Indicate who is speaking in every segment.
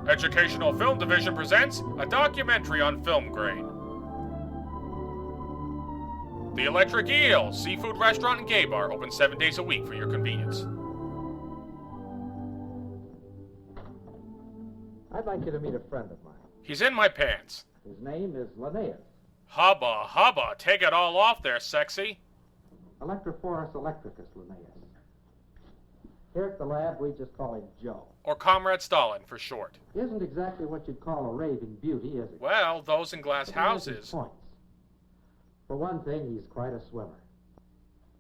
Speaker 1: Educational Film Division presents a documentary on film grain. The Electric Eel, seafood restaurant and gay bar, open 7 days a week for your convenience.
Speaker 2: I'd like you to meet a friend of mine.
Speaker 1: He's in my pants.
Speaker 2: His name is Linnaeus.
Speaker 1: Hubba, hubba, take it all off there, sexy.
Speaker 2: Electrophorus electricus Linnaeus. Here at the lab, we just call him Joe.
Speaker 1: Or Comrade Stalin, for short.
Speaker 2: He isn't exactly what you'd call a raving beauty, is he?
Speaker 1: Well, those in glass
Speaker 2: But he has his
Speaker 1: houses.
Speaker 2: points. For one thing, he's quite a swimmer.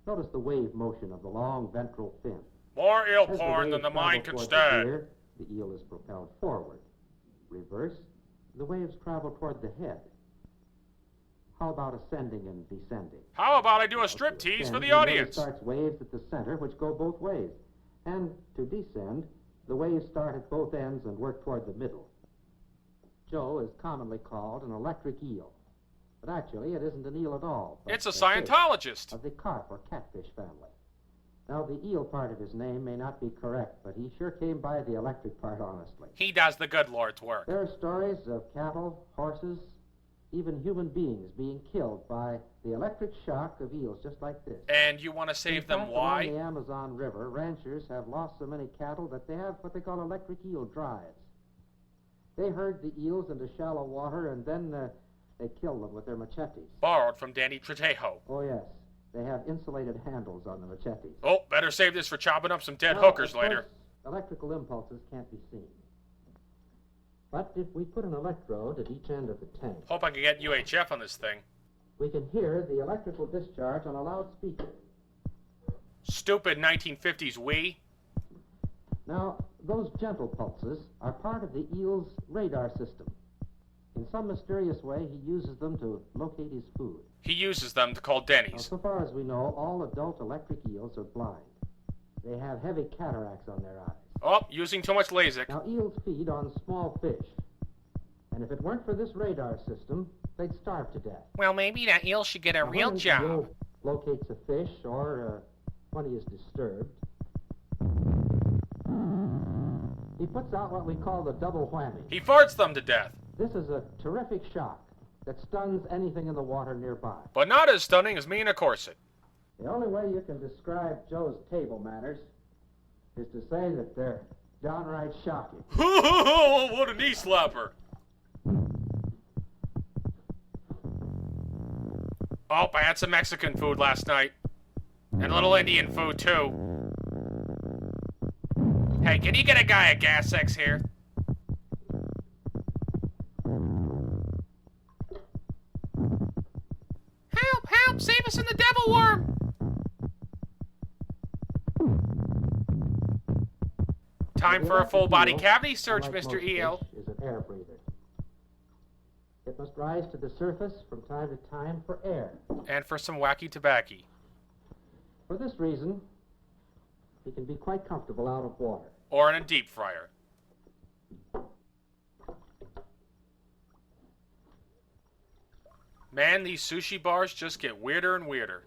Speaker 2: Notice the wave motion of the long ventral fin.
Speaker 1: More eel
Speaker 2: As
Speaker 1: porn
Speaker 2: waves
Speaker 1: than the mind can
Speaker 2: travel toward
Speaker 1: stand.
Speaker 2: The ear, the eel is propelled forward. Reverse, the waves travel toward the head. How about ascending and descending?
Speaker 1: How about I do a striptease for the audience?
Speaker 2: The wave starts waves at the center, which go both ways. And to descend, the waves start at both ends and work toward the middle. Joe is commonly called an electric eel. But actually, it isn't an eel at all.
Speaker 1: It's a
Speaker 2: fish
Speaker 1: Scientologist.
Speaker 2: of the carp or catfish family. Now, the eel part of his name may not be correct, but he sure came by the electric part honestly.
Speaker 1: He does the good Lord's work.
Speaker 2: There are stories of cattle, horses, even human beings being killed by the electric shock of eels just like this.
Speaker 1: And you want to save
Speaker 2: In
Speaker 1: them
Speaker 2: fact,
Speaker 1: why?
Speaker 2: Along the Amazon River, ranchers have lost so many cattle that they have what they call electric eel drives. They herd the eels into shallow water and then they kill them with their machetes.
Speaker 1: Borrowed from Danny Trejo.
Speaker 2: Oh, yes. They have insulated handles on the machetes.
Speaker 1: Oh, better save this for chopping up some dead
Speaker 2: Now,
Speaker 1: hookers
Speaker 2: of course,
Speaker 1: later.
Speaker 2: Electrical impulses can't be seen. But if we put an electrode at each end of the tank,
Speaker 1: Hope I can get UHF on this thing.
Speaker 2: we can hear the electrical discharge on a loudspeaker.
Speaker 1: Stupid 1950s Wii.
Speaker 2: Now, those gentle pulses are part of the eel's radar system. In some mysterious way, he uses them to locate his food.
Speaker 1: He uses them to call
Speaker 2: Now,
Speaker 1: Denny's.
Speaker 2: so far as we know, all adult electric eels are blind. They have heavy cataracts on their eyes.
Speaker 1: Oh, using too much LASIK.
Speaker 2: Now, eels feed on small fish. And if it weren't for this radar system, they'd starve to death.
Speaker 1: Well, maybe that eel should get a
Speaker 2: Now,
Speaker 1: real
Speaker 2: when an
Speaker 1: job.
Speaker 2: eel locates a fish or when he is disturbed, he puts out what we call the double whammy.
Speaker 1: He farts them to death.
Speaker 2: This is a terrific shock that stuns anything in the water nearby.
Speaker 1: But not as stunning as me in a corset.
Speaker 2: The only way you can describe Joe's table manners is to say that they're downright shocking.
Speaker 1: What a knee slapper. Oh, I had some Mexican food last night. And a little Indian food, too. Hey, can you get a guy a gas X here? Help, help, save us from the devil worm! Time for a full body cavity search,
Speaker 2: Unlike
Speaker 1: Mr.
Speaker 2: most
Speaker 1: Eel.
Speaker 2: fish, is an air breather. It must rise to the surface from time to time for air.
Speaker 1: And for some wacky tobacco.
Speaker 2: For this reason, he can be quite comfortable out of water.
Speaker 1: Or in a deep fryer. Man, these sushi bars just get weirder and weirder.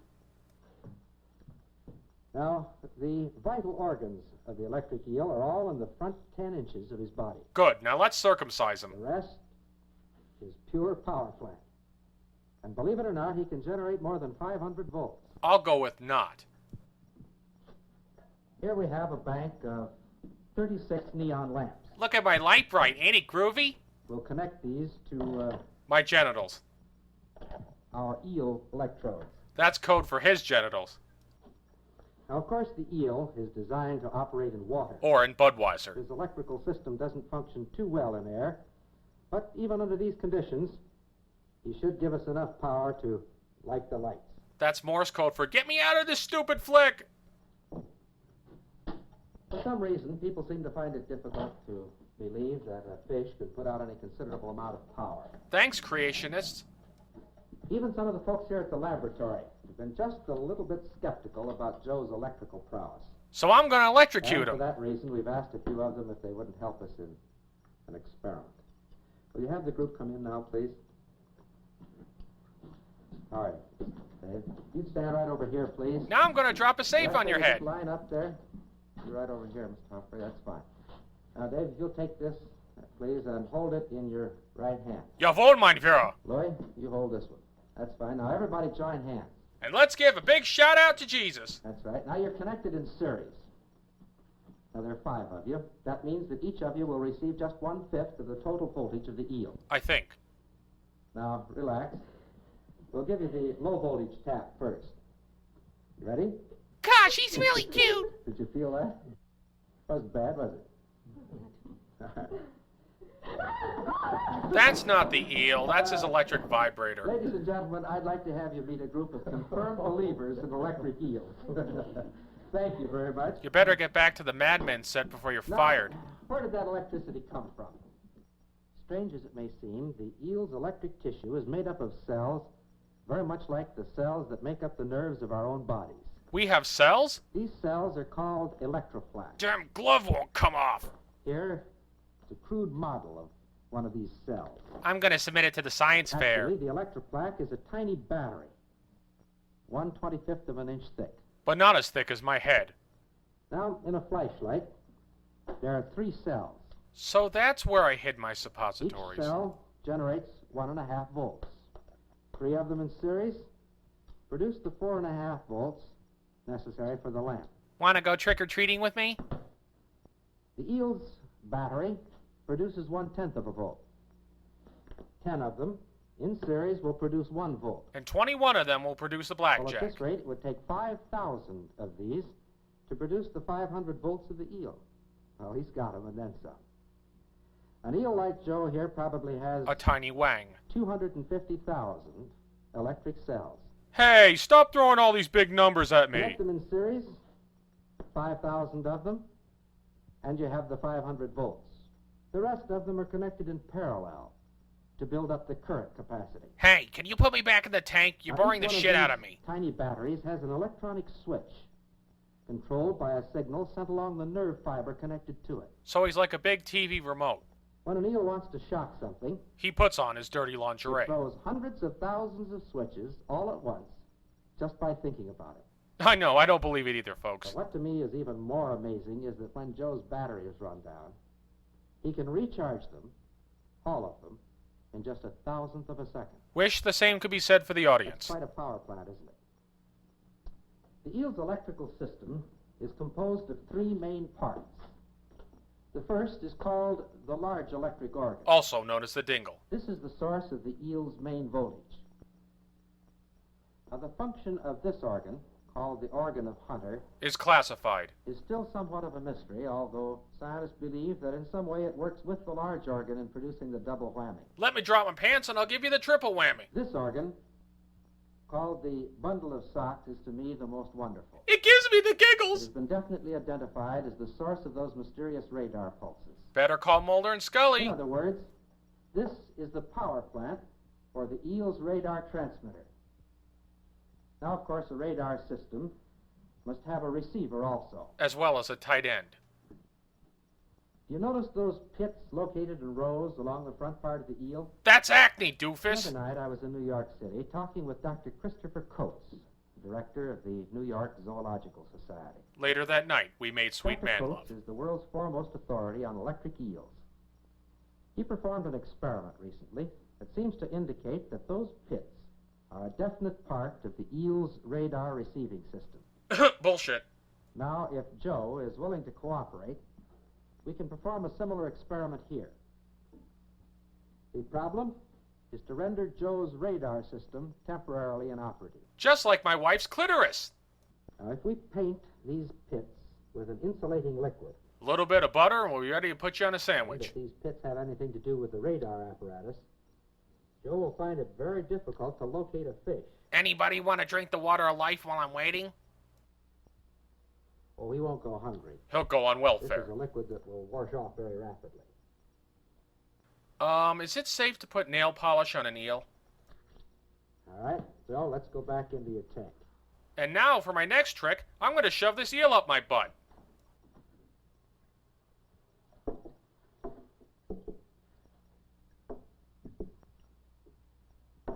Speaker 2: Now, the vital organs of the electric eel are all in the front 10 inches of his body.
Speaker 1: Good, now let's circumcise him.
Speaker 2: The rest is pure power plant. And believe it or not, he can generate more than 500 volts.
Speaker 1: I'll go with not.
Speaker 2: Here we have a bank of 36 neon lamps.
Speaker 1: Look at my light bright, ain't it groovy?
Speaker 2: We'll connect these to
Speaker 1: My genitals.
Speaker 2: our eel electrodes.
Speaker 1: That's code for his genitals.
Speaker 2: Now, of course, the eel is designed to operate in water.
Speaker 1: Or in Budweiser.
Speaker 2: His electrical system doesn't function too well in air, but even under these conditions, he should give us enough power to light the lights.
Speaker 1: That's Morse code for get me out of this stupid flick!
Speaker 2: For some reason, people seem to find it difficult to believe that a fish could put out any considerable amount of power.
Speaker 1: Thanks, creationists.
Speaker 2: Even some of the folks here at the laboratory have been just a little bit skeptical about Joe's electrical prowess.
Speaker 1: So I'm gonna electrocute
Speaker 2: And for
Speaker 1: him.
Speaker 2: that reason, we've asked a few of them if they wouldn't help us in an experiment. Will you have the group come in now, please? All right. Dave, you'd stand right over here, please.
Speaker 1: Now I'm gonna drop a safe
Speaker 2: Right
Speaker 1: on your
Speaker 2: there,
Speaker 1: head.
Speaker 2: just line up there. You're right over here, Mr. Humphrey. That's fine. Now, Dave, if you'll take this Please, and hold it in your right hand.
Speaker 1: Jawohl, mein Führer.
Speaker 2: Lloyd, you hold this one. That's fine. Now, everybody join hands.
Speaker 1: And let's give a big shout out to Jesus.
Speaker 2: That's right. Now, you're connected in series. Now, there are 5 of you. That means that each of you will receive just 1/5 of the total voltage of the eel.
Speaker 1: I think.
Speaker 2: Now, relax. We'll give you the low voltage tap first. You ready?
Speaker 3: Gosh, he's really cute.
Speaker 2: Did you feel that? Wasn't bad, was it?
Speaker 1: That's not the eel. That's his electric vibrator.
Speaker 2: Ladies and gentlemen, I'd like to have you meet a group of confirmed believers in electric eels. Thank you very much.
Speaker 1: You better get back to the Mad Men set before you're
Speaker 2: Now,
Speaker 1: fired.
Speaker 2: Where did that electricity come from? Strange as it may seem, the eel's electric tissue is made up of cells very much like the cells that make up the nerves of our own bodies.
Speaker 1: We have cells?
Speaker 2: These cells are called electroplasts.
Speaker 1: Damn glove won't come off.
Speaker 2: Here, it's a crude model of one of these cells.
Speaker 1: I'm gonna submit it to the science fair.
Speaker 2: Actually, the electroplaque is a tiny battery, 1/25 of an inch thick.
Speaker 1: But not as thick as my head.
Speaker 2: Now, in a flashlight, there are 3 cells.
Speaker 1: So that's where I hid my
Speaker 2: Each
Speaker 1: suppositories.
Speaker 2: cell generates 1.5 volts. 3 of them in series produce the 4.5 volts necessary for the lamp.
Speaker 1: Wanna go trick-or-treating with me?
Speaker 2: The eel's battery produces 1/10 of a volt. 10 of them in series will produce 1 volt.
Speaker 1: And 21 of them will produce a
Speaker 2: Well, at
Speaker 1: blackjack.
Speaker 2: this rate, it would take 5,000 of these to produce the 500 volts of the eel. Well, he's got them and then some. An eel like Joe here probably has
Speaker 1: A tiny wang.
Speaker 2: 250,000 electric cells.
Speaker 1: Hey, stop throwing all these big numbers at me.
Speaker 2: Connect them in series, 5,000 of them, and you have the 500 volts. The rest of them are connected in parallel to build up the current capacity.
Speaker 1: Hey, can you put me back in the tank? You're
Speaker 2: Now,
Speaker 1: boring
Speaker 2: each
Speaker 1: the
Speaker 2: one
Speaker 1: shit
Speaker 2: these
Speaker 1: out of me.
Speaker 2: Tiny batteries has an electronic switch controlled by a signal sent along the nerve fiber connected to it.
Speaker 1: So he's like a big TV remote.
Speaker 2: When an eel wants to shock something,
Speaker 1: He puts on his dirty
Speaker 2: it
Speaker 1: lingerie.
Speaker 2: throws hundreds of thousands of switches all at once just by thinking about it.
Speaker 1: I know, I don't believe it either, folks.
Speaker 2: But what to me is even more amazing is that when Joe's battery is run down, he can recharge them, all of them, in just 1,000th of a second.
Speaker 1: Wish the same could be said for the
Speaker 2: That's
Speaker 1: audience.
Speaker 2: quite a power plant, isn't it? The eel's electrical system is composed of 3 main parts. The first is called the large electric organ.
Speaker 1: Also known as the dingle.
Speaker 2: This is the source of the eel's main voltage. Now, the function of this organ, called the organ of Hunter,
Speaker 1: Is classified.
Speaker 2: is still somewhat of a mystery, although scientists believe that in some way it works with the large organ in producing the double whammy.
Speaker 1: Let me drop my pants and I'll give you the triple whammy.
Speaker 2: This organ, called the bundle of socks, is to me the most wonderful.
Speaker 1: It gives me the
Speaker 2: It
Speaker 1: giggles.
Speaker 2: has been definitely identified as the source of those mysterious radar pulses.
Speaker 1: Better call Mulder and
Speaker 2: In
Speaker 1: Scully.
Speaker 2: other words, this is the power plant for the eel's radar transmitter. Now, of course, a radar system must have a receiver also.
Speaker 1: As well as a tight end.
Speaker 2: You notice those pits located in rows along the front part of the eel?
Speaker 1: That's acne,
Speaker 2: The
Speaker 1: doofus.
Speaker 2: other night I was in New York City talking with Dr. Christopher Coates, director of the New York Zoological Society.
Speaker 1: Later that night, we made sweet
Speaker 2: Dr.
Speaker 1: man
Speaker 2: Coates
Speaker 1: love.
Speaker 2: is the world's foremost authority on electric eels. He performed an experiment recently that seems to indicate that those pits are a definite part of the eel's radar receiving system.
Speaker 1: Bullshit.
Speaker 2: Now, if Joe is willing to cooperate, we can perform a similar experiment here. The problem is to render Joe's radar system temporarily inoperative.
Speaker 1: Just like my wife's clitoris.
Speaker 2: Now, if we paint these pits with an insulating liquid,
Speaker 1: A little bit of butter and we'll be ready to put you on a
Speaker 2: and
Speaker 1: sandwich.
Speaker 2: if these pits have anything to do with the radar apparatus, Joe will find it very difficult to locate a fish.
Speaker 1: Anybody want to drink the water of life while I'm waiting?
Speaker 2: Or we won't go hungry.
Speaker 1: He'll go on
Speaker 2: This
Speaker 1: welfare.
Speaker 2: is a liquid that will wash off very rapidly.
Speaker 1: Is it safe to put nail polish on an eel?
Speaker 2: All right, Joe, let's go back into your tank.
Speaker 1: And now for my next trick, I'm going to shove this eel up my butt.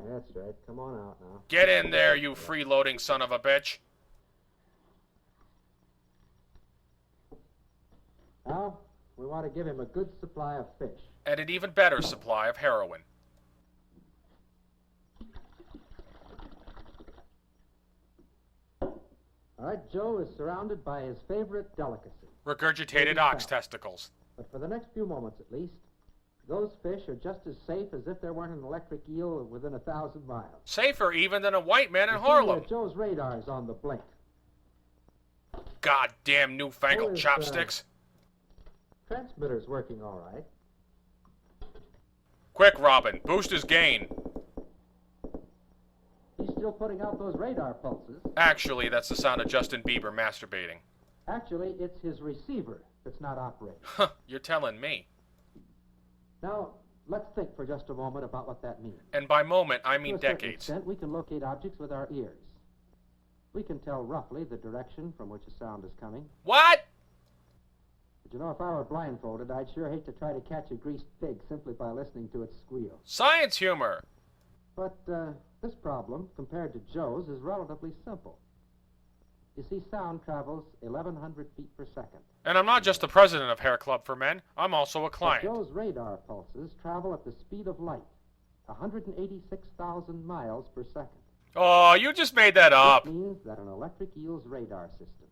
Speaker 2: That's right. Come on out now.
Speaker 1: Get in there, you freeloading son of a bitch.
Speaker 2: Now, we want to give him a good supply of fish.
Speaker 1: And an even better supply of heroin.
Speaker 2: All right, Joe is surrounded by his favorite delicacy.
Speaker 1: Regurgitated ox testicles.
Speaker 2: But for the next few moments at least, those fish are just as safe as if there weren't an electric eel within 1,000 miles.
Speaker 1: Safer even than a white man in
Speaker 2: You see,
Speaker 1: Harlem.
Speaker 2: Joe's radar's on the blink.
Speaker 1: Goddamn newfangled
Speaker 2: Joe is,
Speaker 1: chopsticks.
Speaker 2: Transmitter's working all right.
Speaker 1: Quick, Robin, boost his gain.
Speaker 2: He's still putting out those radar pulses.
Speaker 1: Actually, that's the sound of Justin Bieber masturbating.
Speaker 2: Actually, it's his receiver that's not operating.
Speaker 1: Huh, you're telling me.
Speaker 2: Now, let's think for just a moment about what that means.
Speaker 1: And by moment, I mean
Speaker 2: To a certain
Speaker 1: decades.
Speaker 2: extent, we can locate objects with our ears. We can tell roughly the direction from which a sound is coming.
Speaker 1: What?
Speaker 2: But you know, if I were blindfolded, I'd sure hate to try to catch a greased pig simply by listening to its squeal.
Speaker 1: Science humor.
Speaker 2: But this problem, compared to Joe's, is relatively simple. You see, sound travels 1,100 feet per second.
Speaker 1: And I'm not just the president of Hair Club for Men, I'm also a
Speaker 2: But
Speaker 1: client.
Speaker 2: Joe's radar pulses travel at the speed of light, 186,000 miles per second.
Speaker 1: Oh, you just made that up.
Speaker 2: This means that an electric eel's radar system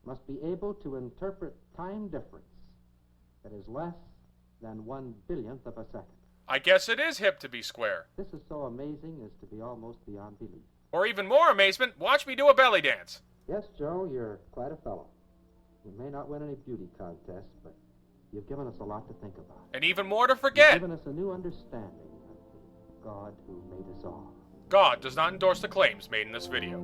Speaker 2: must be able to interpret time difference that is less than 1/1000th of a second.
Speaker 1: I guess it is hip to be square.
Speaker 2: This is so amazing as to be almost beyond belief.
Speaker 1: Or even more amazement, watch me do a belly dance.
Speaker 2: Yes, Joe, you're quite a fellow. You may not win any beauty contests, but you've given us a lot to think about.
Speaker 1: And even more to
Speaker 2: You've
Speaker 1: forget.
Speaker 2: given us a new understanding of the God who made us all.
Speaker 1: God does not endorse the claims made in this video.